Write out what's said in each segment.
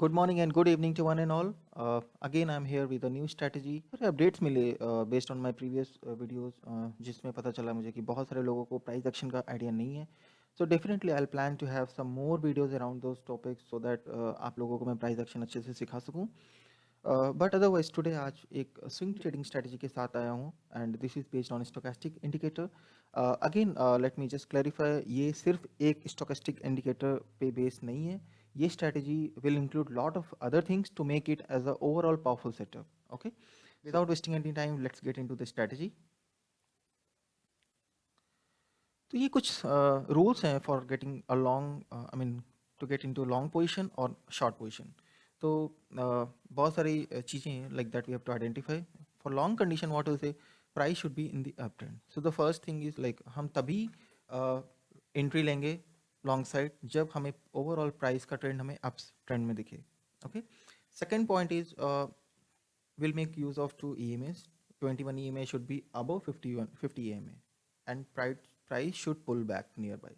Good morning and good evening to one and all. Again, I'm here with a new strategy. सारे updates मिले based on my previous videos जिसमें पता चला मुझे कि बहुत सारे लोगों को price action का idea नहीं है. So definitely I'll plan to have some more videos around those topics so that आप लोगों को मैं price action अच्छे से सिखा सकूँ. But otherwise today आज एक swing trading strategy के साथ आया हूँ and this is based on stochastic indicator. Again let me just clarify ये सिर्फ एक stochastic indicator पे base नहीं है. ये strategy will include lot of other things to make it as a overall powerful setup. Okay, without wasting any time, let's get into the strategy. तो ये कुछ rules हैं for getting a long, I mean to get into long position or short position. तो बहुत सारी चीज़ें हैं like that we have to identify. For long condition, what will say price should be in the uptrend. So the first thing is like हम तभी entry लेंगे long side जब हमें ओवरऑल प्राइस का ट्रेंड हमें अप ट्रेंड में दिखे. Okay, second point is will make use of two EMAs. 21 EMA should be above 50 EMA and price should pull back nearby.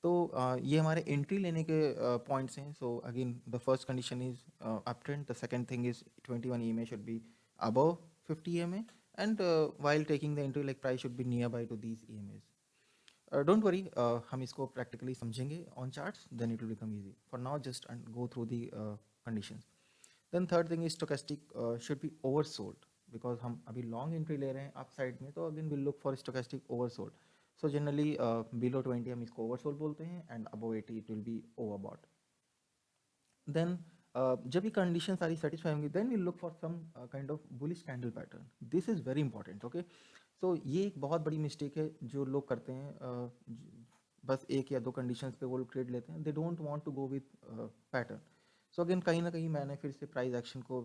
तो ये हमारे entry लेने के पॉइंट्स हैं. So again the first condition is up trend. The second thing is 21 EMA should be above 50 EMA and while taking the entry like price should be near by two these EMAs. Don't worry, हम इसको practically समझेंगे on charts, then it will become easy. For now, just go through the conditions. Then third thing is stochastic should be oversold because हम अभी long entry ले रहे हैं upside में, तो again we'll look for stochastic oversold. So generally below 20 हम इसको oversold बोलते हैं and above 80 it will be overbought. Then जब ये conditions सारी satisfy होंगी, then we'll look for some kind of bullish candle pattern. This is very important, okay? So ये एक बहुत बड़ी मिस्टेक है जो लोग करते हैं. बस एक या दो कंडीशंस पे वो लोग ट्रेड लेते हैं. They don't want to go with pattern. So again कहीं ना कहीं मैंने फिर से प्राइस एक्शन को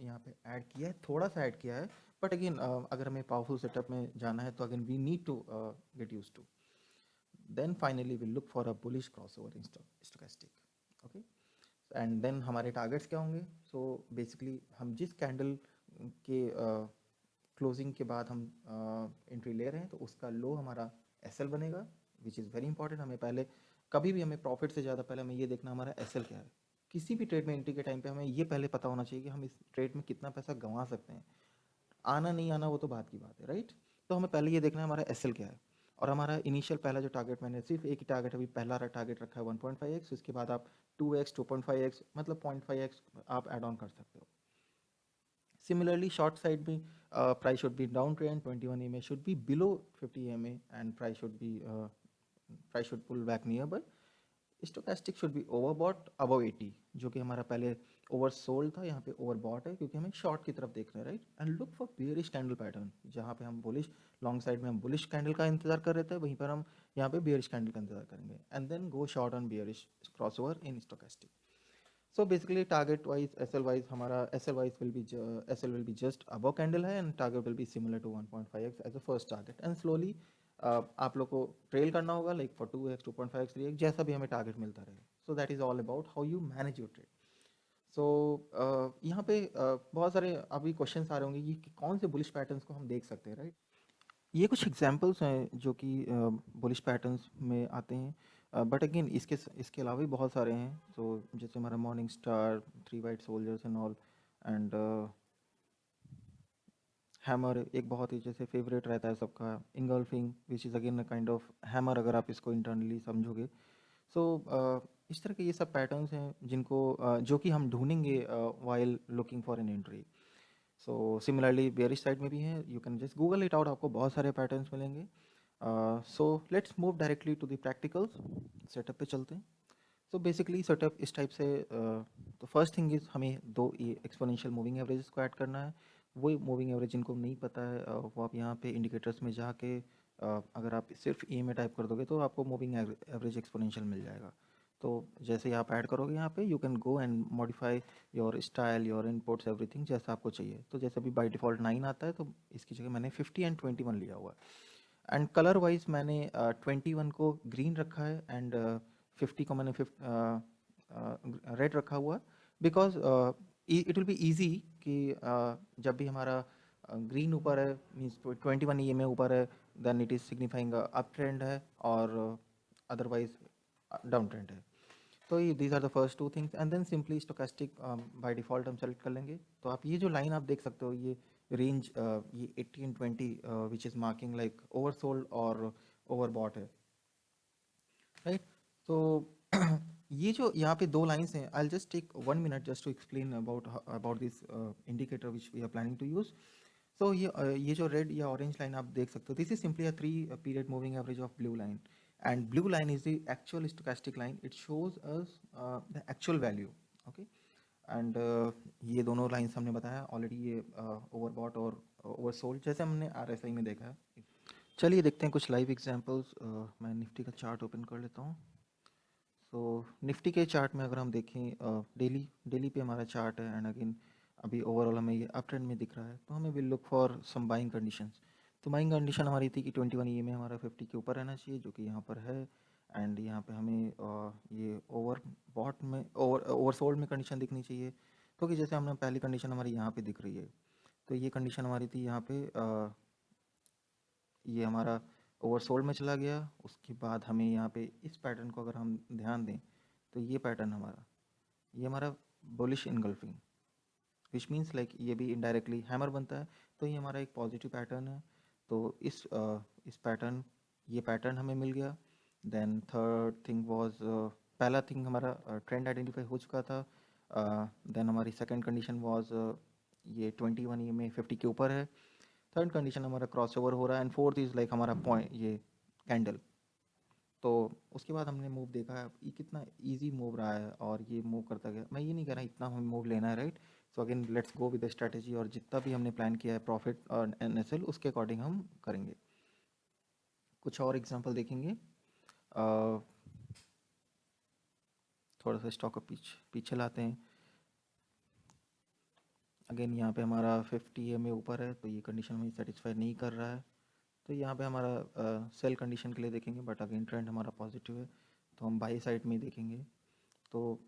यहाँ पे ऐड किया है, थोड़ा सा ऐड किया है. बट अगेन अगर हमें पावरफुल सेटअप में जाना है तो again we need to get use to. Then finally will look for a bullish crossover in stochastic. Okay, and then हमारे टारगेट्स क्या होंगे. सो बेसिकली हम जिस कैंडल के क्लोजिंग के बाद हम एंट्री ले रहे हैं तो उसका लो हमारा एसएल बनेगा, विच इज़ वेरी इंपॉर्टेंट. हमें पहले कभी भी हमें प्रॉफिट से ज़्यादा पहले हमें ये देखना हमारा एसएल क्या है. किसी भी ट्रेड में एंट्री के टाइम पे हमें ये पहले पता होना चाहिए कि हम इस ट्रेड में कितना पैसा गंवा सकते हैं. आना नहीं आना वो तो बात की बात है, राइट. तो हमें पहले ये देखना है हमारा एसएल क्या है. और हमारा इनिशियल पहला जो टारगेट, मैंने सिर्फ एक ही टारगेट अभी पहला टारगेट रखा है 1.5x. उसके बाद आप 2x 2.5x मतलब 0.5x आप एड ऑन कर सकते हो. Similarly, short side में price should be downtrend, 21 EMA should be below 50 EMA and price should pull back nearby. Stochastic should be overbought above 80, जो कि हमारा पहले oversold था, यहाँ पे overbought है क्योंकि हमें short की तरफ देखना है, right? And look for bearish candle pattern, जहाँ पे हम bullish long side में हम bullish candle का इंतजार कर रहे थे, वहीं पर हम यहाँ पे bearish candle का इंतजार करेंगे. And then go short on bearish crossover in stochastic. So basically target wise SL wise हमारा SL wise will be SL will be just above candle है and target will be similar to 1.5x as a first target and slowly आप लोग को trail करना होगा like for 2x 2.5x 3x जैसा भी हमें टारगेट मिलता रहे. So that is all about how you manage your trade. So यहाँ पे बहुत सारे अभी क्वेश्चंस आ रहे होंगे कि कौन से बुलिश पैटर्न्स को हम देख सकते हैं, राइट. ये कुछ एग्जांपल्स हैं जो कि बुलिश पैटर्न्स में आते हैं. बट अगेन इसके अलावा भी बहुत सारे हैं. तो जैसे हमारा morning star, 3 white soldiers and all, and hammer एक बहुत ही जैसे फेवरेट रहता है सबका, engulfing which is again a kind of hammer अगर आप इसको इंटरनली समझोगे. सो इस तरह के ये सब पैटर्न्स हैं जिनको जो कि हम ढूंढेंगे while looking for an entry. So similarly bearish side में भी हैं, you can just Google it out, आपको बहुत सारे पैटर्न्स मिलेंगे. So let's move directly to the practicals. Setup पे चलते हैं. सो बेसिकली सेटअप इस टाइप से तो फर्स्ट थिंग इज़ हमें दो ये एक्सपोनेंशियल मूविंग एवरेजेस को ऐड करना है. वही मूविंग एवरेज जिनको नहीं पता है वो आप यहाँ पे इंडिकेटर्स में जाके अगर आप सिर्फ ई में टाइप कर दोगे तो आपको मूविंग एवरेज एक्सपोनेंशियल मिल जाएगा. तो जैसे ही आप ऐड करोगे यहाँ पे you can go and modify your style, your inputs, everything जैसा आपको चाहिए. तो जैसे अभी बाय डिफ़ॉल्ट 9 आता है तो इसकी जगह मैंने 50 एंड 21 लिया हुआ है. एंड कलर वाइज मैंने 21 को ग्रीन रखा है एंड 50 को मैंने रेड रखा हुआ है because it will be easy कि जब भी हमारा ग्रीन ऊपर है मीन्स 21 EMA ऊपर है then it is signifying up trend है और अदरवाइज डाउन ट्रेंड है. तो ये these are the first two things and then simply stochastic by default हम सेलेक्ट कर लेंगे। तो आप ये जो लाइन आप देख सकते हो, ये रेंज ये 80 and 20 which is marking like oversold और ओवरबॉट है, राइट। तो ये जो यहाँ पे दो लाइंस हैं, I just take 1 minute just to explain about this indicator which we are planning to use. So ये जो रेड या ऑरेंज लाइन आप देख सकते हो, this is simply a 3 period moving average of blue line, and blue line is the actual stochastic line. It shows us the actual value. Okay, and ये दोनों lines हमने बताया ऑलरेडी, ये ओवरबॉट और ओवरसोल्ड जैसे हमने RSI में देखा है। चलिए देखते हैं कुछ लाइव एग्जांपल्स। मैं निफ्टी का चार्ट ओपन कर लेता हूँ। सो निफ्टी के चार्ट में अगर हम देखें, डेली पे हमारा चार्ट है, एंड अगेन अभी ओवरऑल हमें ये अप ट्रेंड में दिख रहा है, तो हमें will look for some buying conditions. तो बाइंग कंडीशन हमारी थी कि 21 EMA हमारा 50 के ऊपर रहना चाहिए, जो कि यहाँ पर है, एंड यहाँ पे हमें ये ओवरबॉट में ओवरसोल्ड में कंडीशन दिखनी चाहिए, क्योंकि जैसे हमने पहली कंडीशन हमारी यहाँ पे दिख रही है, तो ये कंडीशन हमारी थी यहाँ पे, ये हमारा ओवरसोल्ड में चला गया। उसके बाद हमें यहाँ पे इस पैटर्न को अगर हम ध्यान दें, तो ये पैटर्न ये हमारा bullish engulfing, which means like ये भी इनडायरेक्टली हैमर बनता है, तो ये हमारा एक पॉजिटिव पैटर्न है। तो इस पैटर्न, ये पैटर्न हमें मिल गया। देन थर्ड थिंग वाज, पहला थिंग हमारा ट्रेंड आइडेंटिफाई हो चुका था। देन हमारी सेकंड कंडीशन वाज, ये 21 EMA 50 के ऊपर है। थर्ड कंडीशन हमारा क्रॉसओवर हो रहा है, एंड फोर्थ इज़ लाइक हमारा पॉइंट, ये कैंडल। तो उसके बाद हमने मूव देखा है, ये कितना इजी मूव रहा है, और ये मूव करता गया। मैं ये नहीं कह रहा इतना हमें मूव लेना है, right. So again let's go with the strategy, और जितना भी हमने प्लान किया है प्रॉफिट और NSL, उसके अकॉर्डिंग हम करेंगे। कुछ और एग्जांपल देखेंगे। थोड़ा सा स्टॉक को पीछे लाते हैं। अगेन यहाँ पे हमारा 50 EMA ऊपर है, तो ये कंडीशन हमें सेटिस्फाई नहीं कर रहा है, तो यहाँ पे हमारा सेल कंडीशन के लिए देखेंगे, बट अगेन ट्रेंड हमारा पॉजिटिव है, तो हम बाई साइड में ही देखेंगे। तो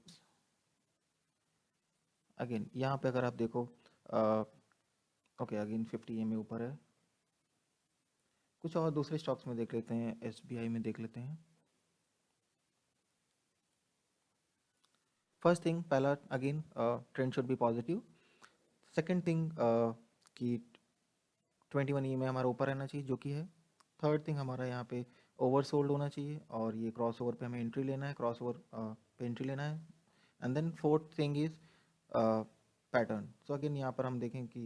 अगेन यहाँ पे अगर आप देखो, ओके अगेन 50 EMA ऊपर है। कुछ और दूसरे स्टॉक्स में देख लेते हैं, SBI में देख लेते हैं। फर्स्ट थिंग, पहला again trend should be positive. Second thing कि 21 EMA हमारा ऊपर रहना चाहिए, जो कि है। थर्ड थिंग हमारा यहाँ पे ओवरसोल्ड होना चाहिए, और ये क्रॉस ओवर पे हमें एंट्री लेना है, क्रॉस ओवर पे एंट्री लेना है। And then fourth thing is pattern. So again यहाँ पर हम देखें कि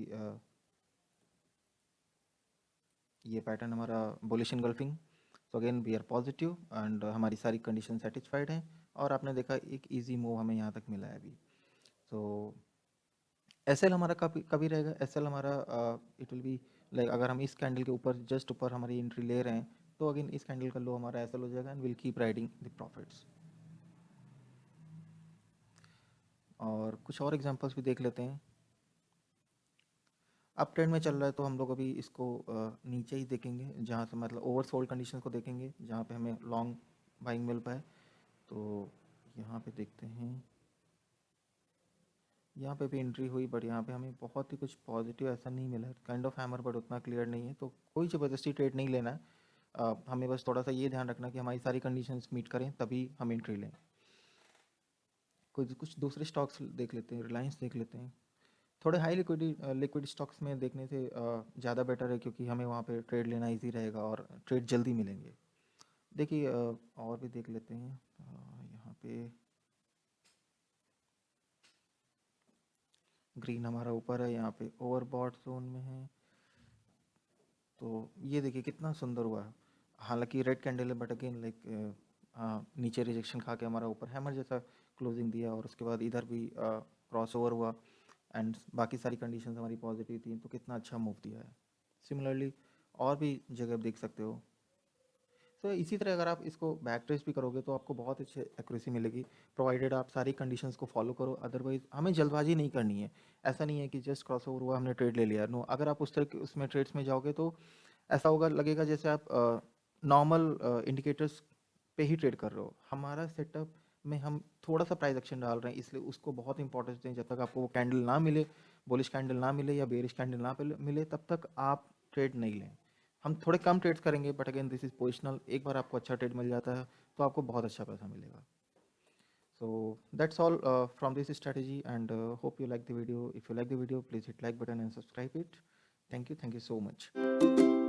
ये पैटर्न हमारा bullish engulfing. So again we are positive, and हमारी सारी कंडीशन सेटिस्फाइड हैं, और आपने देखा एक इजी मूव हमें यहाँ तक मिला है अभी। सो SL हमारा कभी कभी रहेगा, SL हमारा इट विल बी लाइक, अगर हम इस कैंडल के ऊपर जस्ट ऊपर हमारी एंट्री ले रहे हैं, तो अगेन इस कैंडल का लो हमारा SL हो जाएगा, and will keep riding the profits. और कुछ और एग्जांपल्स भी देख लेते हैं। अप ट्रेंड में चल रहा है, तो हम लोग अभी इसको नीचे ही देखेंगे, जहाँ से मतलब ओवरसोल्ड कंडीशन को देखेंगे, जहाँ पे हमें लॉन्ग बाइंग मिल पाए। तो यहाँ पे देखते हैं, यहाँ पे भी एंट्री हुई, बट यहाँ पे हमें बहुत ही कुछ पॉजिटिव ऐसा नहीं मिला है, काइंड ऑफ हैमर, बट उतना क्लियर नहीं है। तो कोई ज़बरदस्ती ट्रेड नहीं लेना है, हमें बस थोड़ा सा ये ध्यान रखना कि हमारी सारी कंडीशंस मीट करें, तभी हम एंट्री लें। कुछ कुछ दूसरे स्टॉक्स देख लेते हैं, रिलायंस देख लेते हैं। थोड़े हाई लिक्विड स्टॉक्स में देखने से ज़्यादा बेटर है, क्योंकि हमें वहाँ पे ट्रेड लेना इजी रहेगा, और ट्रेड जल्दी मिलेंगे। देखिए और भी देख लेते हैं। यहाँ पे ग्रीन हमारा ऊपर है, यहाँ पे ओवरबॉट जोन में है। तो ये देखिए कितना सुंदर हुआ है, हालांकि रेड कैंडल है, बट अगेन लाइक नीचे रिजेक्शन खा के हमारा ऊपर हैमर जैसा क्लोजिंग दिया, और उसके बाद इधर भी क्रॉस ओवर हुआ, एंड बाकी सारी कंडीशंस हमारी पॉजिटिव थी, तो कितना अच्छा मूव दिया है। सिमिलरली और भी जगह आप देख सकते हो। तो इसी तरह अगर आप इसको बैक ट्रेस भी करोगे, तो आपको बहुत अच्छी एक्यूरेसी मिलेगी, प्रोवाइडेड आप सारी कंडीशंस को फॉलो करो। अदरवाइज हमें जल्दबाजी नहीं करनी है। ऐसा नहीं है कि जस्ट क्रॉस ओवर हुआ हमने ट्रेड ले लिया, नो। अगर आप उस तरह के उसमें ट्रेड्स में जाओगे, तो ऐसा होगा, लगेगा जैसे आप नॉर्मल इंडिकेटर्स पे ही ट्रेड कर रहे हो। हमारा सेटअप में हम थोड़ा सा प्राइस एक्शन डाल रहे हैं, इसलिए उसको बहुत इंपॉर्टेंस दें। जब तक आपको वो कैंडल ना मिले, बुलिश कैंडल ना मिले या बेरिश कैंडल ना मिले, तब तक आप ट्रेड नहीं लें। हम थोड़े कम ट्रेड्स करेंगे, but again this is positional. एक बार आपको अच्छा ट्रेड मिल जाता है, तो आपको बहुत अच्छा पैसा मिलेगा। So that's all from this strategy, and hope you like the video. If you like the video, please hit like button and subscribe it. Thank you so much.